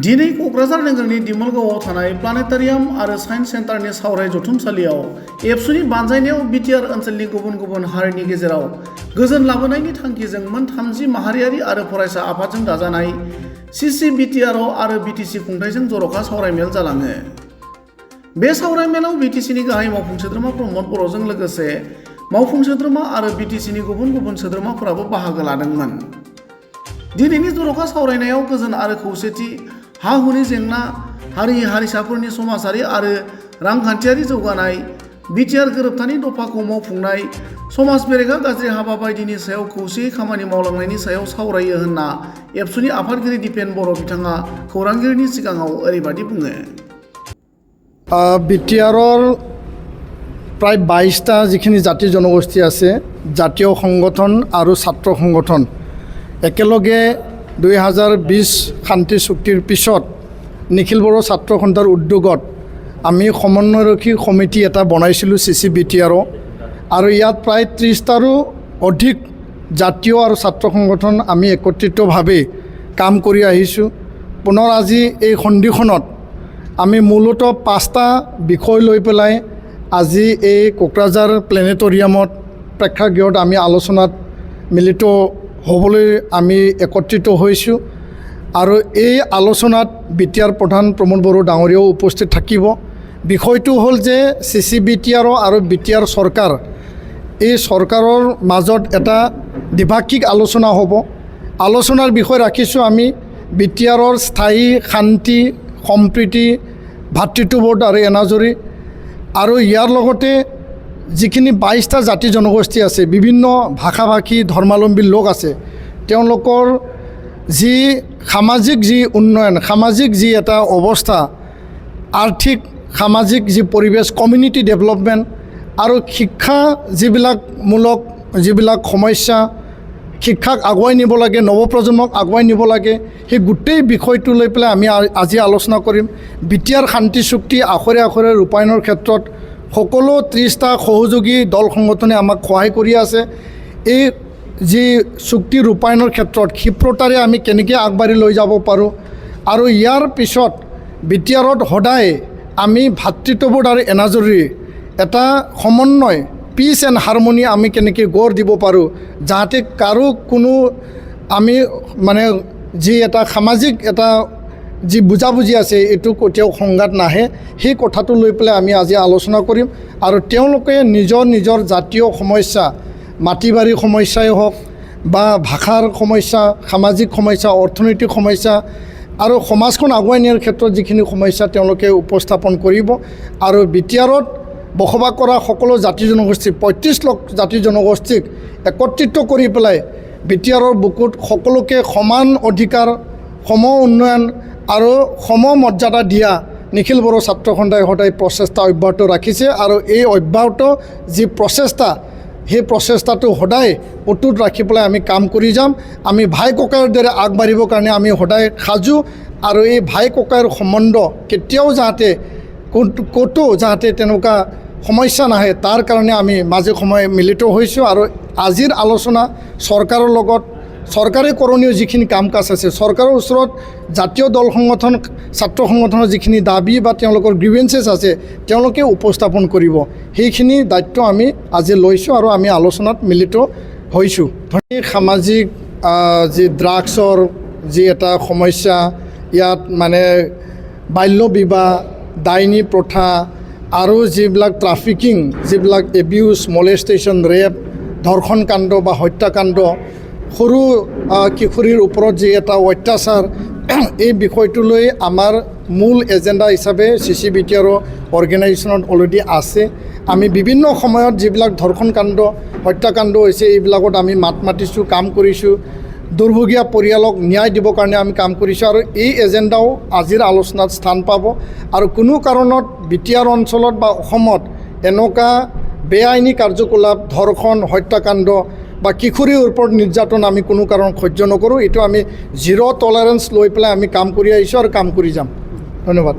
दिनै क'क्राझार नोगोरनि दिमलगावआव थानाय प्लानेटारियाम आरो साइन्स सेन्टारनि सावराय जथुमसालियाव एबसुनि बानजायनायाव बिटिआर ओनसोलनि गुबुन गुबुन हारिनि गेजेराव गोजोन लाबोनायनि थांखिजों मोन 30 माहारियारि आरो फरायसा आफादजों दाजानाय सिसि बिटिआरअ आरो बिटिसि खुंथायजों जर'खा सावरायमेल जालाङो। बे सावरायमेलाव बिटिसिनि गाहाय मावफुं सोद्रोमा प्रमद बर'जों लोगोसे मावफुं सोद्रोमा आरो बिटिसिनि गुबुन गुबुन सोद्रोमाफोराबो बाहागो लादोंमोन। दिनैनि जर'खा सावरायनायाव गोजोन आरो खौसेथि, हा-हुनि जेंना, हारि हारिसाफोरनि समाजारि आरो रांखान्थियारि जौगानाय, बिटिआर गोरोबथानि दफाखौ मावफुंनाय, समाज बेरेखा गाज्रि हाबा बायदिनि सायाव खौसेयै खामानि मावलांनायनि सायाव सावरायो होनना एबसुनि आफादगिरि दिपेन बर' बिथाङा खौरांगिरिनि सिगाङाव ओरैबादि बुङो। बिटिआरर प्राय 22টা যিখিনি জাতি জনগোষ্ঠী আছে, জাতীয় সংগঠন আৰু ছাত্ৰ সংগঠন একেলগে 2020 শান্তি চুক্তিৰ পিছত নিখিল বড়ো ছাত্ৰ সন্থাৰ উদ্যোগত আমি সমন্বয়ৰক্ষী সমিতি এটা বনাইছিলোঁ চিচি বিটিআৰঅ, আৰু ইয়াত প্ৰায় 30টাৰো অধিক জাতীয় আৰু ছাত্ৰ সংগঠন আমি একত্ৰিতভাৱে কাম কৰি আহিছোঁ। পুনৰ আজি এই সন্ধিখনত আমি মূলতঃ 5টা বিষয় লৈ পেলাই আজি এই কোকৰাঝাৰ প্লেনেটৰিয়ামত প্ৰেক্ষাগৃহত আমি আলোচনাত মিলিত হ'বলৈ আমি একত্ৰিত হৈছোঁ, আৰু এই আলোচনাত বিটিআৰ প্ৰধান প্ৰমোদ বড়ো ডাঙৰীয়াও উপস্থিত থাকিব। বিষয়টো হ'ল যে চিচি বিটিআৰঅ আৰু বিটিআৰ চৰকাৰ, এই চৰকাৰৰ মাজত এটা দ্বিভাষিক আলোচনা হ'ব। আলোচনাৰ বিষয় ৰাখিছোঁ আমি বিটিআৰৰ স্থায়ী শান্তি, সম্প্ৰীতি, ভাতৃত্ববোধ আৰু এনাজৰী, আৰু ইয়াৰ লগতে যিখিনি 22টা জাতি জনগোষ্ঠী আছে, বিভিন্ন ভাষা ভাষী ধৰ্মাৱলম্বী লোক আছে, তেওঁলোকৰ যি সামাজিক যি উন্নয়ন, সামাজিক যি এটা অৱস্থা, আৰ্থিক সামাজিক যি পৰিৱেশ, কমিউনিটি ডেভেলপমেণ্ট আৰু শিক্ষা যিবিলাক সমস্যা, শিক্ষাক আগুৱাই নিব লাগে, নৱপ্ৰজন্মক আগুৱাই নিব লাগে, সেই গোটেই বিষয়টো লৈ পেলাই আমি আজি আলোচনা কৰিম। বিটিআৰ শান্তি চুক্তি আখৰে আখৰে ৰূপায়ণৰ ক্ষেত্ৰত সকলো 30টা সহযোগী দল সংগঠনে আমাক সহায় কৰি আছে। এই যি চুক্তি ৰূপায়ণৰ ক্ষেত্ৰত ক্ষিপ্ৰতাৰে আমি কেনেকৈ আগবাঢ়ি লৈ যাব পাৰোঁ, আৰু ইয়াৰ পিছত বিটিআৰত সদায় আমি ভাতৃত্ববোধ আৰু এনাজৰীৰ এটা সমন্বয়, পিচ এণ্ড হাৰমনি আমি কেনেকৈ গঢ় দিব পাৰোঁ, যাতে কাৰো কোনো আমি মানে যি এটা সামাজিক এটা যি বুজাবুজি আছে এইটো কেতিয়াও সংঘাত নাহে, সেই কথাটো লৈ পেলাই আমি আজি আলোচনা কৰিম। আৰু তেওঁলোকে নিজৰ নিজৰ জাতীয় সমস্যা, মাটি বাৰী সমস্যাই হওক বা ভাষাৰ সমস্যা, সামাজিক সমস্যা, অৰ্থনৈতিক সমস্যা আৰু সমাজখন আগুৱাই নিয়াৰ ক্ষেত্ৰত যিখিনি সমস্যা তেওঁলোকে উপস্থাপন কৰিব। আৰু বিটিআৰত বসবাস কৰা সকলো জাতি জনগোষ্ঠী, 35 লাখ জাতি জনগোষ্ঠীক একত্ৰিত কৰি পেলাই বিটিআৰৰ বুকুত সকলোকে সমান অধিকাৰ, সম উন্নয়ন আৰু সম মৰ্যাদা দিয়া নিখিল বড়ো ছাত্ৰ সন্থাই সদায় প্ৰচেষ্টা অব্যাহত ৰাখিছে, আৰু এই অব্যাহত যি প্ৰচেষ্টা, সেই প্ৰচেষ্টাটো সদায় অটুট ৰাখি পেলাই আমি কাম কৰি যাম। আমি ভাই ককাইৰ দৰে আগবাঢ়িবৰ কাৰণে আমি সদায় সাজু, আৰু এই ভাই ককাইৰ সম্বন্ধ কেতিয়াও যাতে ক'তো যাতে তেনেকুৱা সমস্যা নাহে, তাৰ কাৰণে আমি মাজে সময়ে মিলিত হৈছোঁ। আৰু আজিৰ আলোচনা চৰকাৰৰ লগত, চৰকাৰে কৰণীয় যিখিনি কাম কাজ আছে, চৰকাৰৰ ওচৰত জাতীয় দল সংগঠন, ছাত্ৰ সংগঠনৰ যিখিনি দাবী বা তেওঁলোকৰ গ্ৰিভেঞ্চেছ আছে তেওঁলোকে উপস্থাপন কৰিব, সেইখিনি দায়িত্ব আমি আজি লৈছোঁ আৰু আমি আলোচনাত মিলিত হৈছোঁ। সামাজিক যি ড্ৰাগছৰ যি এটা সমস্যা, ইয়াত মানে বাল্য বিবাহ, ডাইনী প্ৰথা আৰু যিবিলাক ট্ৰাফিকিং, যিবিলাক এবিউজ, মলেষ্টেশ্যন, ৰেপ, ধৰ্ষণ কাণ্ড বা হত্যাকাণ্ড, সৰু কিশোৰীৰ ওপৰত যি এটা অত্যাচাৰ, এই বিষয়টো লৈ আমাৰ মূল এজেণ্ডা হিচাপে চিচি বিটিআৰঅ অৰ্গেনাইজেশ্যনত অলৰেডি আছে। আমি বিভিন্ন সময়ত যিবিলাক ধৰ্ষণ কাণ্ড, হত্যাকাণ্ড হৈছে এইবিলাকত আমি মাত মাতিছোঁ, কাম কৰিছোঁ। দুৰ্ভগীয়া পৰিয়ালক ন্যায় দিবৰ কাৰণে আমি কাম কৰিছোঁ, আৰু এই এজেণ্ডাও আজিৰ আলোচনাত স্থান পাব। আৰু কোনো কাৰণত বিটিআৰ অঞ্চলত বা অসমত এনেকুৱা বেআইনী কাৰ্যকলাপ, ধৰ্ষণ, হত্যাকাণ্ড বা কিশোৰীৰ ওপৰত নিৰ্যাতন আমি কোনো কাৰণত সহ্য নকৰোঁ। এইটো আমি জিৰ' টলাৰেঞ্চ লৈ পেলাই আমি কাম কৰি আহিছোঁ আৰু কাম কৰি যাম। ধন্যবাদ।